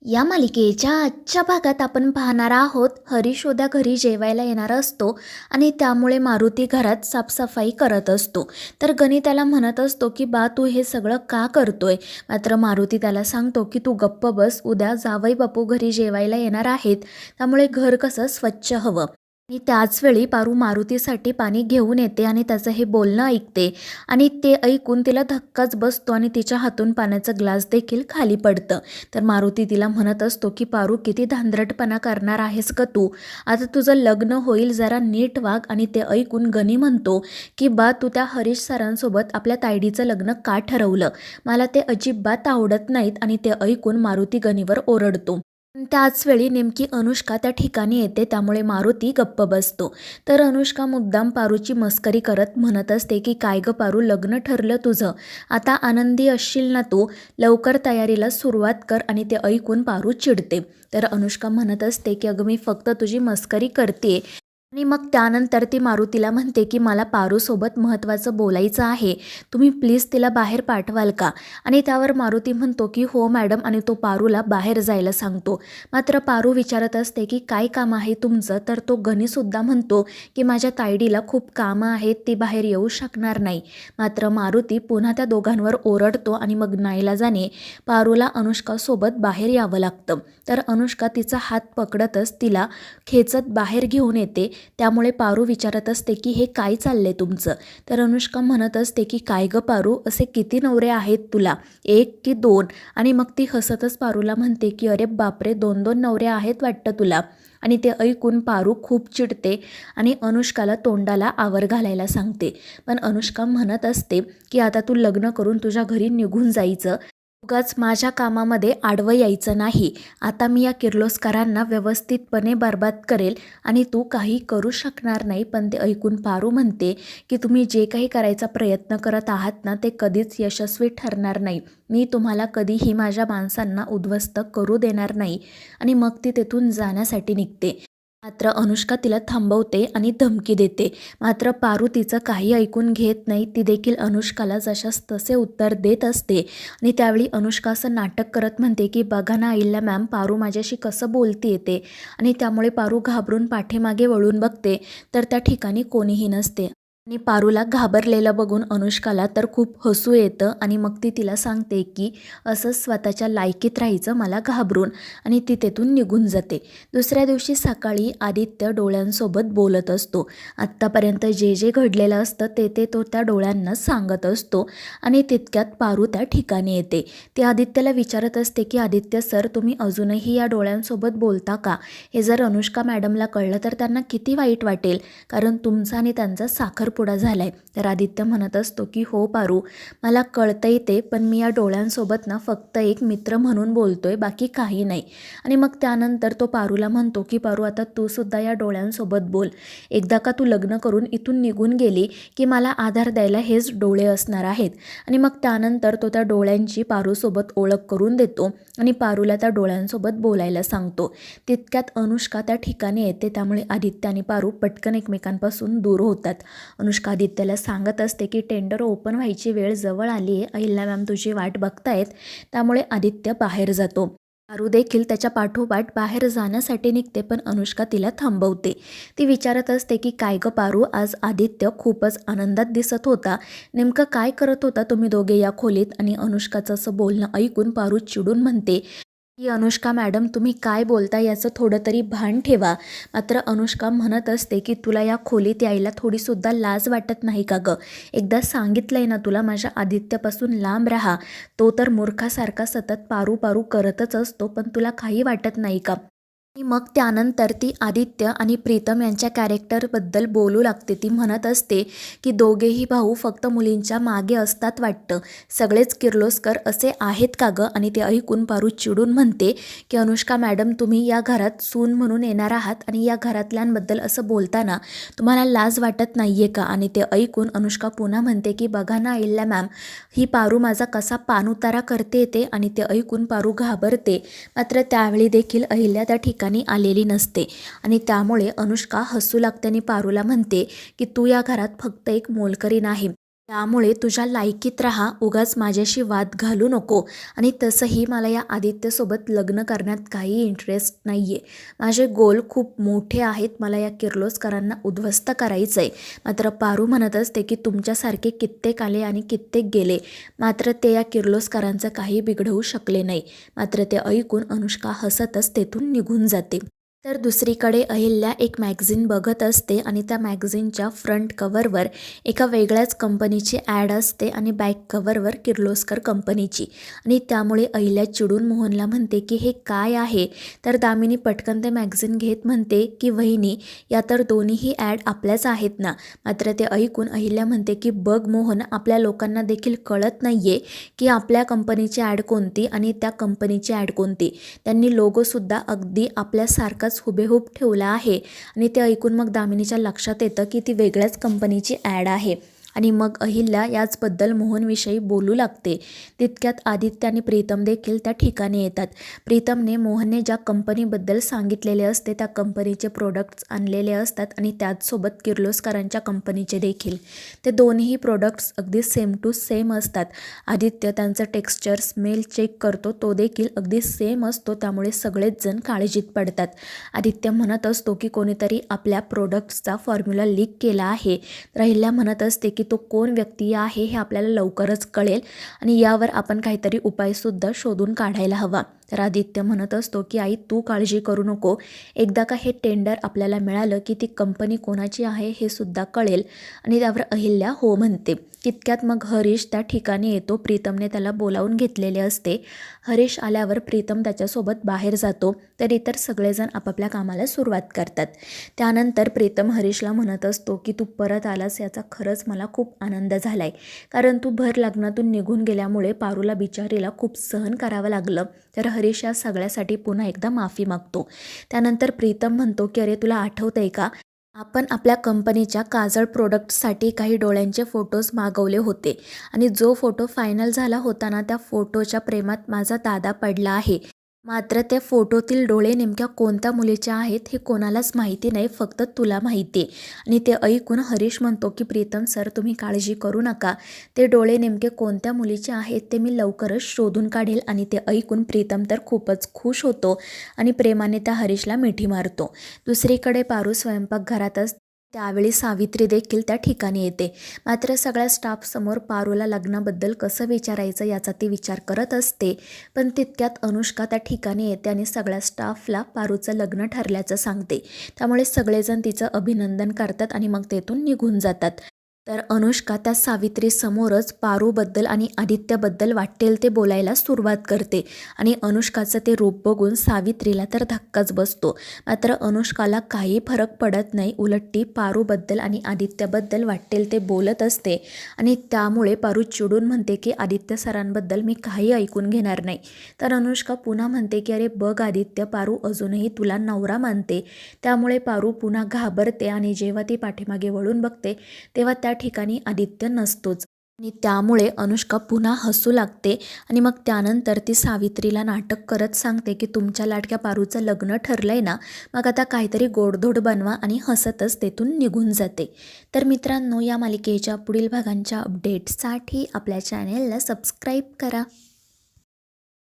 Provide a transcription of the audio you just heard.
या मालिकेच्या आजच्या भागात आपण पाहणार आहोत हरीश उद्या घरी जेवायला येणार असतो आणि त्यामुळे मारुती घरात साफसफाई करत असतो. तर गणी त्याला म्हणत असतो की बा तू हे सगळं का करतोय. मात्र मारुती त्याला सांगतो की तू गप्प बस, उद्या जावई बापू घरी जेवायला येणार आहेत, त्यामुळे घर कसं स्वच्छ हवं. आणि त्याचवेळी पारू मारुतीसाठी पाणी घेऊन येते आणि त्याचं हे बोलणं ऐकते आणि ते ऐकून तिला धक्काच बसतो आणि तिच्या हातून पाण्याचा ग्लास देखील खाली पडतं. तर मारुती तिला म्हणत असतो की पारू किती धांदरटपणा करणार आहेस का तू, आता तुझं लग्न होईल, जरा नीट वाग. आणि ते ऐकून गणी म्हणतो की बा तू त्या हरीश सरांसोबत आपल्या तायडीचं लग्न का ठरवलं, मला ते अजिबात आवडत नाहीत. आणि ते ऐकून मारुती गणीवर ओरडतो. त्याचवेळी नेमकी अनुष्का त्या ठिकाणी येते, त्यामुळे मारुती गप्प बसतो. तर अनुष्का मुद्दाम पारूची मस्करी करत म्हणत असते की काय ग पारू, लग्न ठरलं तुझं, आता आनंदी असशील ना तू, लवकर तयारीला सुरुवात कर. आणि ते ऐकून पारू चिडते. तर अनुष्का म्हणत असते की अगं मी फक्त तुझी मस्करी करते. आणि मग त्यानंतर ती मारुतीला म्हणते की मला पारूसोबत महत्त्वाचं बोलायचं आहे, तुम्ही प्लीज तिला बाहेर पाठवाल का. आणि त्यावर मारुती म्हणतो की हो मॅडम, आणि तो पारूला बाहेर जायला सांगतो. मात्र पारू विचारत असते की काय काम आहे तुमचं. तर तो गणीसुद्धा म्हणतो की माझ्या तायडीला खूप कामं आहेत, ती बाहेर येऊ शकणार नाही. मात्र मारुती पुन्हा त्या दोघांवर ओरडतो आणि मग नाईलाजाने पारूला अनुष्कासोबत बाहेर यावं लागतं. तर अनुष्का तिचा हात पकडतच तिला खेचत बाहेर घेऊन येते. त्यामुळे पारू विचारत असते की हे काय चाललंय तुमचं. तर अनुष्का म्हणत असते की काय ग पारू, असे किती नवरे आहेत तुला, एक की दोन. आणि मग ती हसतच पारूला म्हणते की अरे बापरे, 2-2 नवरे आहेत वाटतं तुला. आणि ते ऐकून पारू खूप चिडते आणि अनुष्काला तोंडाला आवर घालायला सांगते. पण अनुष्का म्हणत असते की आता तू लग्न करून तुझ्या घरी निघून जायचं, उगाच माझ्या कामामध्ये आडवं यायचं नाही. आता मी या किर्लोस्करांना व्यवस्थितपणे बर्बाद करेल आणि तू काही करू शकणार नाही. पण ते ऐकून पारू म्हणते की तुम्ही जे काही करायचा प्रयत्न करत आहात ना, ते कधीच यशस्वी ठरणार नाही. मी तुम्हाला कधीही माझ्या माणसांना उद्ध्वस्त करू देणार नाही. आणि मग ती तेथून जाण्यासाठी निघते. मात्र अनुष्का तिला थांबवते आणि धमकी देते. मात्र पारू तिचं काही ऐकून घेत नाही. ती देखील अनुष्काला जशास तसे उत्तर देत असते. आणि त्यावेळी अनुष्का असं नाटक करत म्हणते की बघा ना अहिल्या मॅम, पारू माझ्याशी कसं बोलते येते. आणि त्यामुळे पारू घाबरून पाठीमागे वळून बघते, तर त्या ठिकाणी कोणीही नसते. आणि पारूला घाबरलेलं बघून अनुष्काला तर खूप हसू येतं आणि मग ती तिला सांगते की असंच स्वतःच्या लायकीत राहायचं मला घाबरून. आणि ती तेथून निघून जाते. दुसऱ्या दिवशी सकाळी आदित्य डोळ्यांसोबत बोलत असतो. आत्तापर्यंत जे जे घडलेलं असतं ते तो त्या डोळ्यांना सांगत असतो. आणि तितक्यात पारू त्या ठिकाणी येते. ती आदित्यला विचारत असते की आदित्य सर, तुम्ही अजूनही या डोळ्यांसोबत बोलता का. हे जर अनुष्का मॅडमला कळलं तर त्यांना किती वाईट वाटेल, कारण तुमचा आणि त्यांचा साखरपुडा झालाय. तर आदित्य म्हणत असतो की हो पारू, मला कळतंय ते, पण मी या डोळ्यांसोबत ना फक्त एक मित्र म्हणून बोलतोय, बाकी काही नाही. आणि मग त्यानंतर तो पारूला म्हणतो की पारू, आता तू सुद्धा या डोळ्यांसोबत बोल. एकदा का तू लग्न करून इथून निघून गेली की मला आधार द्यायला हेच डोळे असणार आहेत. आणि मग त्यानंतर तो त्या डोळ्यांची पारूसोबत ओळख करून देतो आणि पारूला त्या डोळ्यांसोबत बोलायला सांगतो. तितक्यात अनुष्का त्या ठिकाणी येते. त्यामुळे आदित्य आणि पारू पटकन एकमेकांपासून दूर होतात. अनुष्का आदित्यला सांगत असते की टेंडर ओपन व्हायची वेळ जवळ आली आहे, अहिल्या मॅम तुझी वाट बघतायत. त्यामुळे आदित्य बाहेर जातो. पारू देखील त्याच्या पाठोपाठ बाहेर जाण्यासाठी निघते, पण अनुष्का तिला थांबवते. ती विचारत असते की काय ग पारू, आज आदित्य खूपच आनंदात दिसत होता, नेमकं काय करत होता तुम्ही दोघे या खोलीत. आणि अनुष्काचं असं बोलणं ऐकून पारू चिडून म्हणते की अनुष्का मॅडम, तुम्ही काय बोलता याचं थोडं तरी भान ठेवा. मात्र अनुष्का म्हणत असते की तुला या खोलीत यायला थोडीसुद्धा लाज वाटत नाही का गं. एकदा सांगितलंय ना तुला, माझ्या आदित्यपासून लांब राहा. तो तर मूर्खासारखा सतत पारू पारू करतच असतो, पण तुला काही वाटत नाही का. आणि मग त्यानंतर ती आदित्य आणि प्रीतम यांच्या कॅरेक्टरबद्दल बोलू लागते. ती म्हणत असते की दोघेही भाऊ फक्त मुलींच्या मागे असतात वाटतं, सगळेच किर्लोस्कर असे आहेत का गं. आणि ते ऐकून पारू चिडून म्हणते की अनुष्का मॅडम, तुम्ही या घरात सून म्हणून येणार आहात आणि या घरातल्यांबद्दल असं बोलताना तुम्हाला लाज वाटत नाही आहे का. आणि ते ऐकून अनुष्का पुन्हा म्हणते की बघा ना अहिल्या मॅम, ही पारू माझा कसा पाणउतारा करते येते. आणि ते ऐकून पारू घाबरते. मात्र त्यावेळी देखील अहिल्या त्या ठिकाणी आलेली नसते. आणि त्यामुळे अनुष्का हसू लागते आणि पारूला म्हणते की तू या घरात फक्त एक मोलकरीण आहे, त्यामुळे तुझ्या लायकीत राहा, उगाच माझ्याशी वाद घालू नको. आणि तसंही मला या आदित्यसोबत लग्न करण्यात काही इंटरेस्ट नाही आहे. माझे गोल खूप मोठे आहेत. मला या किर्लोस्करांना उद्ध्वस्त करायचं आहे. मात्र पारू म्हणत असते की तुमच्यासारखे कित्येक आले आणि कित्येक गेले, मात्र ते या किर्लोस्करांचं काही बिघडवू शकले नाही. मात्र ते ऐकून अनुष्का हसतच तेथून निघून जाते. तर दुसरीकडे अहिल्या एक मॅगझिन बघत असते आणि त्या मॅगझिनच्या फ्रंट कव्हरवर एका वेगळ्याच कंपनीची ॲड असते आणि बॅक कव्हरवर किर्लोस्कर कंपनीची. आणि त्यामुळे अहिल्या चिडून मोहनला म्हणते की हे काय आहे. तर दामिनी पटकन ते मॅगझिन घेत म्हणते की वहिनी, या तर दोन्हीही ॲड आपल्याच आहेत ना. मात्र ते ऐकून अहिल्या म्हणते की बघ मोहन, आपल्या लोकांना देखील कळत नाही आहे की आपल्या कंपनीची ॲड कोणती आणि त्या कंपनीची ॲड कोणती. त्यांनी लोगोसुद्धा अगदी आपल्यासारखाच हुबेहूब ठेवला आहे. आणि ते ऐकून मग दामिनीच्या लक्षात येतं की ती वेगळ्याच कंपनीची ॲड आहे. आणि मग अहिल्या याचबद्दल मोहनविषयी बोलू लागते. तितक्यात आदित्य आणि प्रीतम देखील त्या ठिकाणी येतात. प्रीतमने मोहनने ज्या कंपनीबद्दल सांगितलेले असते त्या कंपनीचे प्रोडक्ट्स आणलेले असतात आणि त्याचसोबत किर्लोस्करांच्या कंपनीचे देखील. ते दोन्ही प्रोडक्ट्स अगदी सेम टू सेम असतात. आदित्य त्यांचं टेक्स्चर स्मेल चेक करतो, तो देखील अगदी सेम असतो. त्यामुळे सगळेच जण काळजीत पडतात. आदित्य म्हणत असतो की कोणीतरी आपल्या प्रोडक्ट्सचा फॉर्म्युला लीक केला आहे. तर अहिल्या म्हणत असते की तो कोण व्यक्ती आहे हे आपल्याला लवकरच कळेल आणि यावर आपण काहीतरी उपायसुद्धा शोधून काढायला हवा. तर आदित्य म्हणत असतो की आई, तू काळजी करू नको. एकदा का हे टेंडर आपल्याला मिळालं की ती कंपनी कोणाची आहे हे सुद्धा कळेल. आणि त्यावर अहिल्या हो म्हणते. तितक्यात मग हरीश त्या ठिकाणी येतो. प्रीतमने त्याला बोलावून घेतलेले असते. हरीश आल्यावर प्रीतम त्याच्यासोबत बाहेर जातो. तर इतर सगळेजण आपापल्या कामाला सुरुवात करतात. त्यानंतर प्रीतम हरीशला म्हणत असतो की तू परत आलास याचा खरंच मला खूप आनंद झाला आहे. कारण तू भर लग्नातून निघून गेल्यामुळे पारूला बिचारीला खूप सहन करावं लागलं. तर हरीश या सगळ्यासाठी पुन्हा एकदा माफी मागतो. त्यानंतर प्रीतम म्हणतो की अरे, तुला आठवतं आहे का, आपण आपल्या कंपनीच्या काजळ प्रोडक्ट्ससाठी काही डोळ्यांचे फोटोज मागवले होते आणि जो फोटो फायनल झाला होता ना, त्या फोटोच्या प्रेमात माझा दादा पडला आहे. मात्र त्या फोटोतील डोळे नेमक्या कोणत्या मुलीचे आहेत हे कोणालाच माहिती नाही, फक्त तुला माहिती आहे. आणि ते ऐकून हरीश म्हणतो की प्रीतम सर, तुम्ही काळजी करू नका. ते डोळे नेमके कोणत्या मुलीचे आहेत ते मी लवकरच शोधून काढेल. आणि ते ऐकून प्रीतम तर खूपच खुश होतो आणि प्रेमाने त्या हरीशला मिठी मारतो. दुसरीकडे पारू स्वयंपाकघरातच त्यावेळी सावित्री देखील त्या ठिकाणी येते. मात्र सगळ्या स्टाफसमोर पारूला लग्नाबद्दल कसं विचारायचं याचा ती विचार करत असते. पण तितक्यात अनुष्का त्या ठिकाणी येते आणि सगळ्या स्टाफला पारूचं लग्न ठरल्याचं सांगते. त्यामुळे सगळेजण तिचं अभिनंदन करतात आणि मग तेथून निघून जातात. तर अनुष्का त्या सावित्रीसमोरच पारूबद्दल आणि आदित्यबद्दल वाटेल ते बोलायला सुरुवात करते. आणि अनुष्काचं ते रूप बघून सावित्रीला तर धक्काच बसतो. मात्र अनुष्काला काही फरक पडत नाही. उलट ती पारूबद्दल आणि आदित्यबद्दल वाटेल ते बोलत असते. आणि त्यामुळे पारू चिडून म्हणते की आदित्य सरांबद्दल मी काही ऐकून घेणार नाही. तर अनुष्का पुन्हा म्हणते की अरे बघ आदित्य, पारू अजूनही तुला नवरा मानते. त्यामुळे पारू पुन्हा घाबरते आणि जेव्हा ती पाठीमागे वळून बघते तेव्हा त्या ठिकाणी आदित्य नसतोच. आणि त्यामुळे अनुष्का पुन्हा हसू लागते. आणि मग त्यानंतर ती सावित्रीला नाटक करत सांगते की तुमच्या लाडक्या पारूचं लग्न ठरलंय ना, मग आता काहीतरी गोडधोड बनवा. आणि हसतच तेथून निघून जाते. तर मित्रांनो, या मालिकेच्या पुढील भागांच्या अपडेट्ससाठी आपल्या चॅनेलला सबस्क्राईब करा.